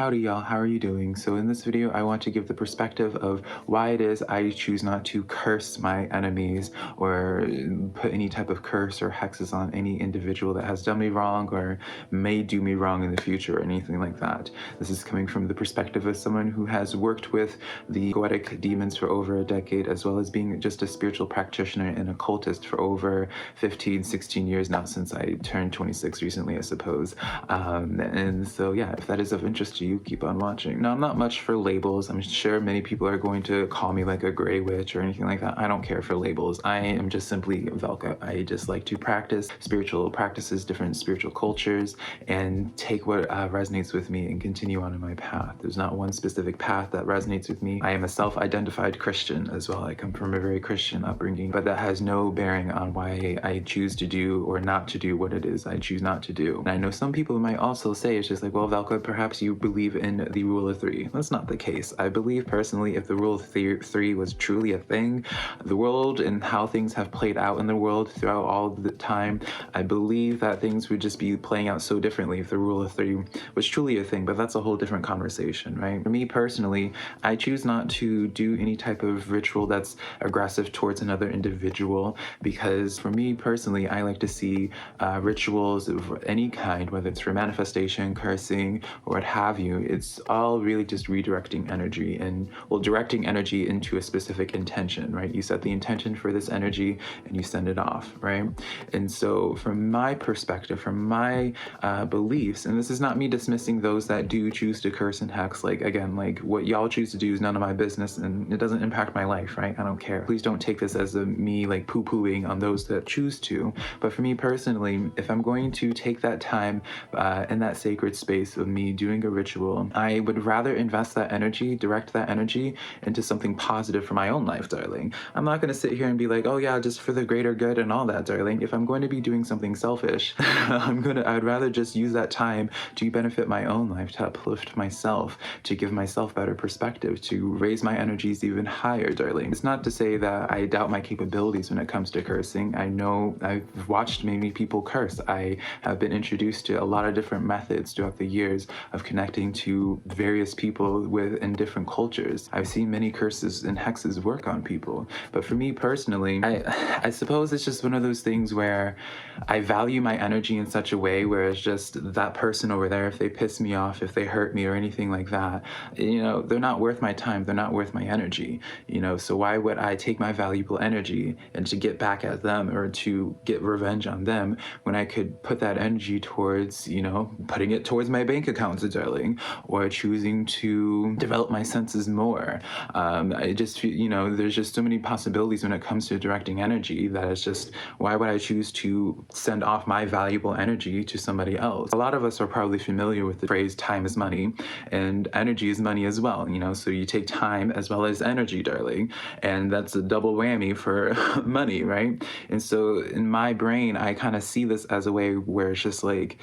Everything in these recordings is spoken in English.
Howdy y'all, how are you doing? So in this video, I want to give the perspective of why it is I choose not to curse my enemies or put any type of curse or hexes on any individual that has done me wrong or may do me wrong in the future or anything like that. This is coming from the perspective of someone who has worked with the goetic demons for over a decade, as well as being just a spiritual practitioner and occultist for over 15, 16 years now, since I turned 26 recently, I suppose. And so yeah, if that is of interest to you, keep on watching. Now, I'm not much for labels. I'm sure many people are going to call me like a gray witch or anything like that. I don't care for labels. I am just simply Velca. I just like to practice spiritual practices, different spiritual cultures, and take what resonates with me and continue on in my path. There's not one specific path that resonates with me. I am a self-identified Christian as well. I come from a very Christian upbringing, but that has no bearing on why I choose to do or not to do what it is I choose not to do. And I know some people might also say, it's just like, well, Velca, perhaps you believe in the rule of three. That's not the case. I believe personally, if the rule of three was truly a thing, the world and how things have played out in the world throughout all the time, I believe that things would just be playing out so differently if the rule of three was truly a thing, but that's a whole different conversation, right? For me personally, I choose not to do any type of ritual that's aggressive towards another individual, because for me personally, I like to see rituals of any kind, whether it's for manifestation, cursing, or what have you. It's all really just redirecting energy and, well, directing energy into a specific intention, right? You set the intention for this energy and you send it off, right? And so from my perspective, from my beliefs, and this is not me dismissing those that do choose to curse and hex, like, again, like what y'all choose to do is none of my business and it doesn't impact my life, right? I don't care. Please don't take this as me like poo-pooing on those that choose to. But for me personally, if I'm going to take that time in that sacred space of me doing a ritual, I would rather invest that energy, direct that energy into something positive for my own life, darling. I'm not going to sit here and be like, oh yeah, just for the greater good and all that, darling. If I'm going to be doing something selfish, I'd rather just use that time to benefit my own life, to uplift myself, to give myself better perspective, to raise my energies even higher, darling. It's not to say that I doubt my capabilities when it comes to cursing. I know I've watched many people curse. I have been introduced to a lot of different methods throughout the years of connecting to various people in different cultures. I've seen many curses and hexes work on people. But for me personally, I suppose it's just one of those things where I value my energy in such a way where it's just that person over there, if they piss me off, if they hurt me or anything like that, you know, they're not worth my time, they're not worth my energy, you know, so why would I take my valuable energy and to get back at them or to get revenge on them when I could put that energy towards, you know, putting it towards my bank accounts, darling, or choosing to develop my senses more. I just feel, you know, there's just so many possibilities when it comes to directing energy that it's just, why would I choose to send off my valuable energy to somebody else? A lot of us are probably familiar with the phrase time is money, and energy is money as well, you know, so you take time as well as energy, darling, and that's a double whammy for money, right? And so in my brain, I kind of see this as a way where it's just like,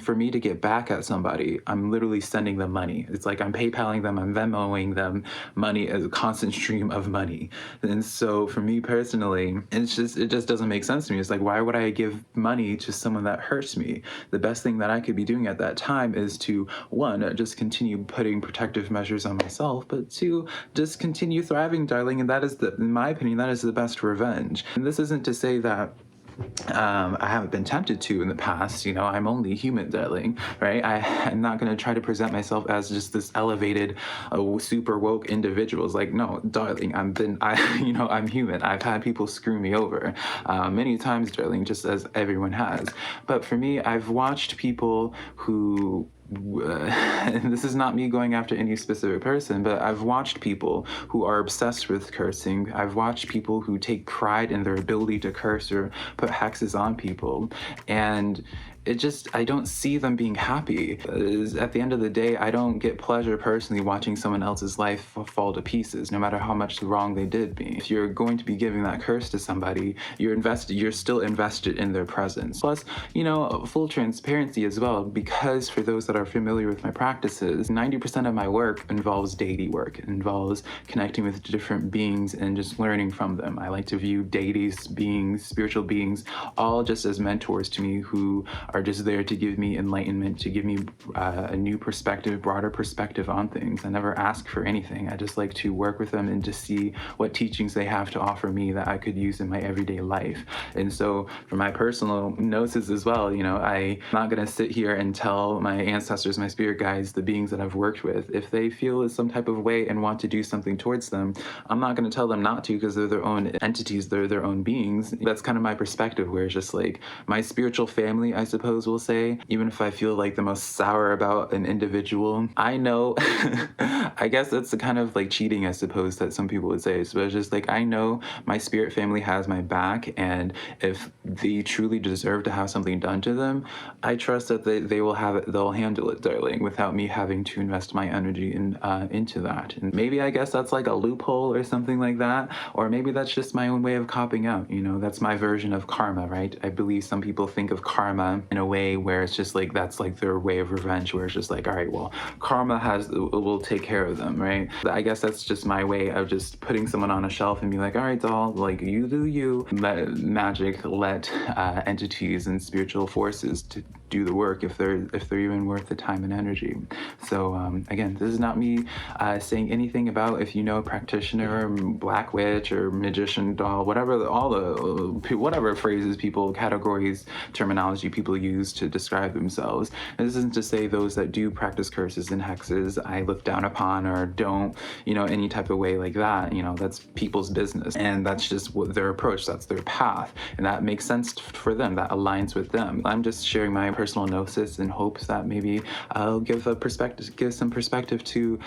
for me to get back at somebody, I'm literally sending them money. It's like I'm PayPaling them, I'm Venmoing them money, as a constant stream of money. And so for me personally, it just doesn't make sense to me. It's like, why would I give money to someone that hurts me? The best thing that I could be doing at that time is to, one, just continue putting protective measures on myself, but two, just continue thriving, darling. And that is, in my opinion, that is the best revenge. And this isn't to say that I haven't been tempted to in the past, you know, I'm only human, darling, right? I'm not going to try to present myself as just this elevated, super woke individual. It's like, no, darling, I'm human. I've had people screw me over many times, darling, just as everyone has. But for me, I've watched people who and this is not me going after any specific person, but I've watched people who are obsessed with cursing. I've watched people who take pride in their ability to curse or put hexes on people, and I don't see them being happy. At the end of the day, I don't get pleasure personally watching someone else's life fall to pieces, no matter how much wrong they did me. If you're going to be giving that curse to somebody, you're still invested in their presence. Plus, you know, full transparency as well, because for those that are familiar with my practices, 90% of my work involves deity work. It involves connecting with different beings and just learning from them. I like to view deities, beings, spiritual beings, all just as mentors to me who are just there to give me enlightenment, to give me a new perspective, broader perspective on things. I never ask for anything. I just like to work with them and just see what teachings they have to offer me that I could use in my everyday life. And so for my personal gnosis as well, I'm not going to sit here and tell my ancestors, my spirit guides, the beings that I've worked with, if they feel some type of way and want to do something towards them, I'm not going to tell them not to, because they're their own entities, they're their own beings. That's kind of my perspective, where it's just like my spiritual family, I suppose we'll say, even if I feel like the most sour about an individual, I know, I guess that's the kind of like cheating, I suppose, that some people would say. So it's just like, I know my spirit family has my back, and if they truly deserve to have something done to them, I trust that they will have it, they'll handle it, darling, without me having to invest my energy into that. And maybe I guess that's like a loophole or something like that, or maybe that's just my own way of copping out. That's my version of karma, right? I believe some people think of karma in a way where it's just like that's like their way of revenge, where it's just like, all right, well, karma will take care of them, right? I guess that's just my way of just putting someone on a shelf and be like, all right, doll, like, you do you. Let magic, let entities and spiritual forces to do the work, if they're even worth the time and energy. So again, this is not me saying anything about if you know a practitioner, black witch, or magician, doll, whatever, whatever phrases, people, categories, terminology people use to describe themselves. This isn't to say those that do practice curses and hexes I look down upon, or don't, any type of way like that. That's people's business, and that's just what their approach, that's their path, and that makes sense for them, that aligns with them. I'm just sharing my personal gnosis in hopes that maybe I'll give some perspective to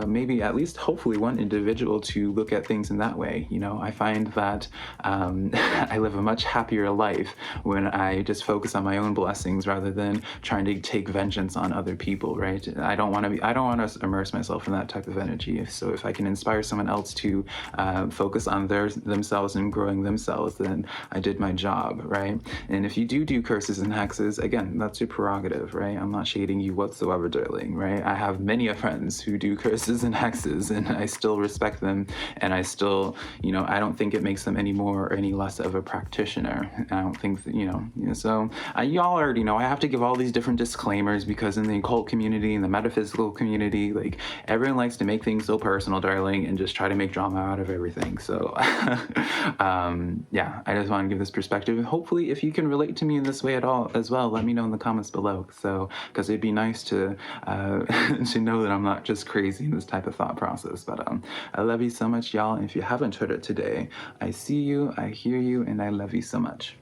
maybe at least hopefully one individual to look at things in that way. I find that I live a much happier life when I just focus on my own blessings rather than trying to take vengeance on other people, right? I don't want to immerse myself in that type of energy. So if I can inspire someone else to focus on themselves and growing themselves, then I did my job, right? And if you do curses and hexes, again, that's your prerogative, right? I'm not shading you whatsoever, darling, right? I have many friends who do curses and hexes, and I still respect them, and I still, I don't think it makes them any more or any less of a practitioner. I don't think that, so y'all already know I have to give all these different disclaimers, because in the occult community and the metaphysical community, like, everyone likes to make things so personal, darling, and just try to make drama out of everything. So yeah, I just want to give this perspective, and hopefully if you can relate to me in this way at all as well, let me know in the comments below. So, because it'd be nice to to know that I'm not just crazy in this type of thought process. But I love you so much, y'all, and if you haven't heard it today, I see you, I hear you, and I love you so much.